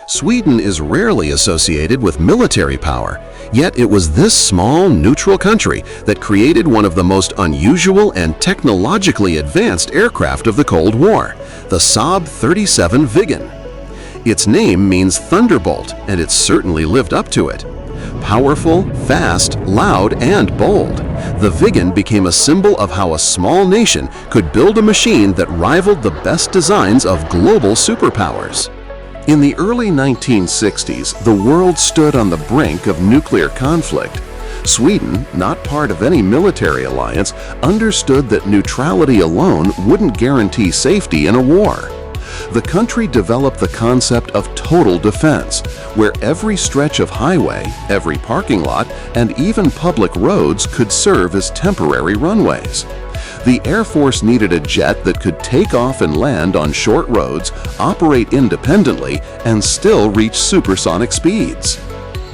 Sweden is rarely associated with military power, yet it was this small, neutral country that created one of the most unusual and technologically advanced aircraft of the Cold War, the Saab 37 Viggen. Its name means thunderbolt, and it certainly lived up to it. Powerful, fast, loud, and bold, the Viggen became a symbol of how a small nation could build a machine that rivaled the best designs of global superpowers. In the early 1960s, the world stood on the brink of nuclear conflict. Sweden, not part of any military alliance, understood that neutrality alone wouldn't guarantee safety in a war. The country developed the concept of total defense, where every stretch of highway, every parking lot, and even public roads could serve as temporary runways. The Air Force needed a jet that could take off and land on short roads, operate independently, and still reach supersonic speeds.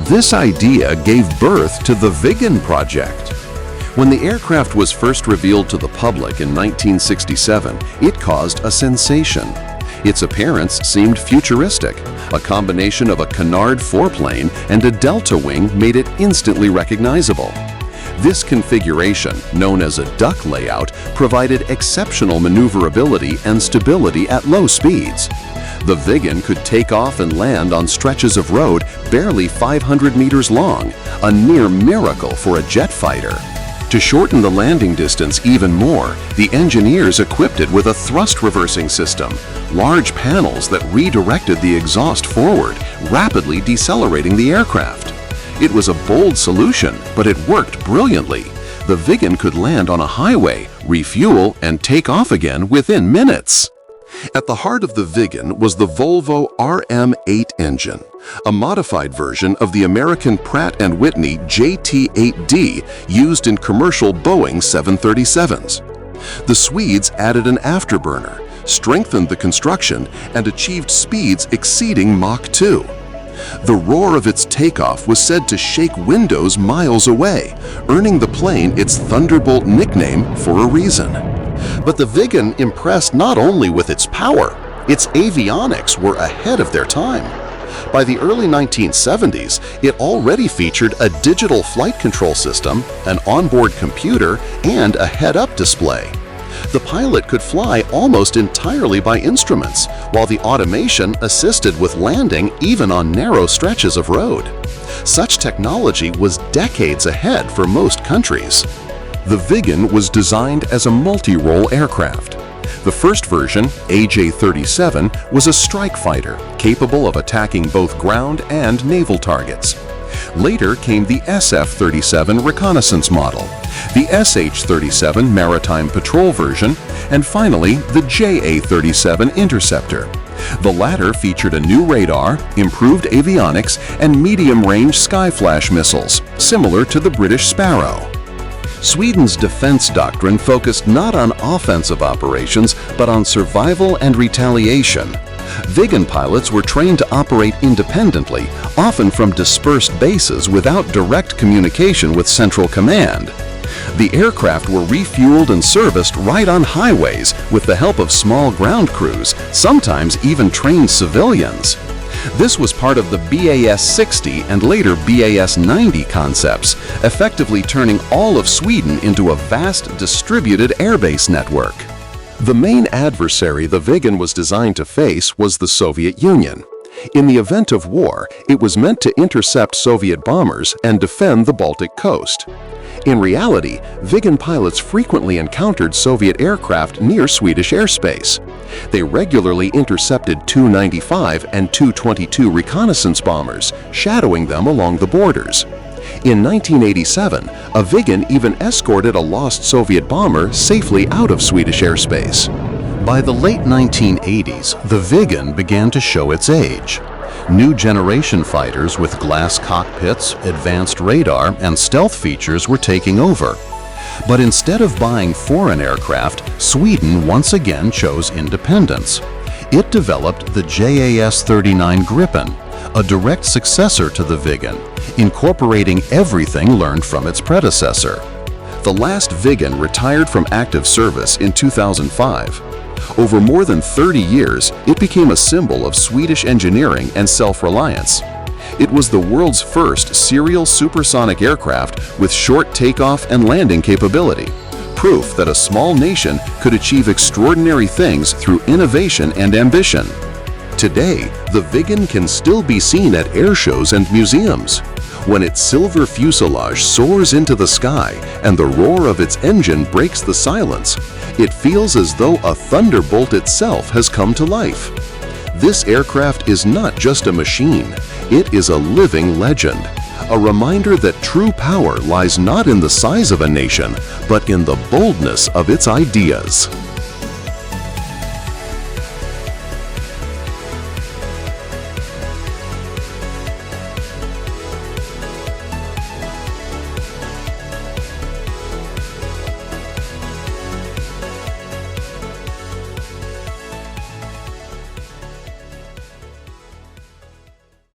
This idea gave birth to the Viggen project. When the aircraft was first revealed to the public in 1967, it caused a sensation. Its appearance seemed futuristic. A combination of a canard foreplane and a delta wing made it instantly recognizable. This configuration, known as a duck layout, provided exceptional maneuverability and stability at low speeds. The Viggen could take off and land on stretches of road barely 500 meters long, a near miracle for a jet fighter. To shorten the landing distance even more, the engineers equipped it with a thrust reversing system, large panels that redirected the exhaust forward, rapidly decelerating the aircraft. It was a bold solution, but it worked brilliantly. The Viggen could land on a highway, refuel, and take off again within minutes. At the heart of the Viggen was the Volvo RM8 engine, a modified version of the American Pratt & Whitney JT8D used in commercial Boeing 737s. The Swedes added an afterburner, strengthened the construction, and achieved speeds exceeding Mach 2. The roar of its takeoff was said to shake windows miles away, earning the plane its Thunderbolt nickname for a reason. But the Viggen impressed not only with its power, its avionics were ahead of their time. By the early 1970s, it already featured a digital flight control system, an onboard computer, and a head-up display. The pilot could fly almost entirely by instruments, while the automation assisted with landing even on narrow stretches of road. Such technology was decades ahead for most countries. The Viggen was designed as a multi-role aircraft. The first version, AJ-37, was a strike fighter capable of attacking both ground and naval targets. Later came the SF-37 reconnaissance model, the SH-37 maritime patrol version, and finally the JA-37 interceptor. The latter featured a new radar, improved avionics, and medium-range skyflash missiles, similar to the British Sparrow. Sweden's defense doctrine focused not on offensive operations, but on survival and retaliation. Viggen pilots were trained to operate independently, often from dispersed bases without direct communication with Central Command. The aircraft were refueled and serviced right on highways with the help of small ground crews, sometimes even trained civilians. This was part of the BAS-60 and later BAS-90 concepts, effectively turning all of Sweden into a vast distributed airbase network. The main adversary the Viggen was designed to face was the Soviet Union. In the event of war, it was meant to intercept Soviet bombers and defend the Baltic coast. In reality, Viggen pilots frequently encountered Soviet aircraft near Swedish airspace. They regularly intercepted Tu-95 and Tu-22 reconnaissance bombers, shadowing them along the borders. In 1987, a Viggen even escorted a lost Soviet bomber safely out of Swedish airspace. By the late 1980s, the Viggen began to show its age. New generation fighters with glass cockpits, advanced radar, and stealth features were taking over. But instead of buying foreign aircraft, Sweden once again chose independence. It developed the JAS-39 Gripen, a direct successor to the Viggen, incorporating everything learned from its predecessor. The last Viggen retired from active service in 2005. Over more than 30 years, it became a symbol of Swedish engineering and self-reliance. It was the world's first serial supersonic aircraft with short takeoff and landing capability, proof that a small nation could achieve extraordinary things through innovation and ambition. Today, the Viggen can still be seen at air shows and museums. When its silver fuselage soars into the sky and the roar of its engine breaks the silence, it feels as though a thunderbolt itself has come to life. This aircraft is not just a machine, it is a living legend, a reminder that true power lies not in the size of a nation, but in the boldness of its ideas.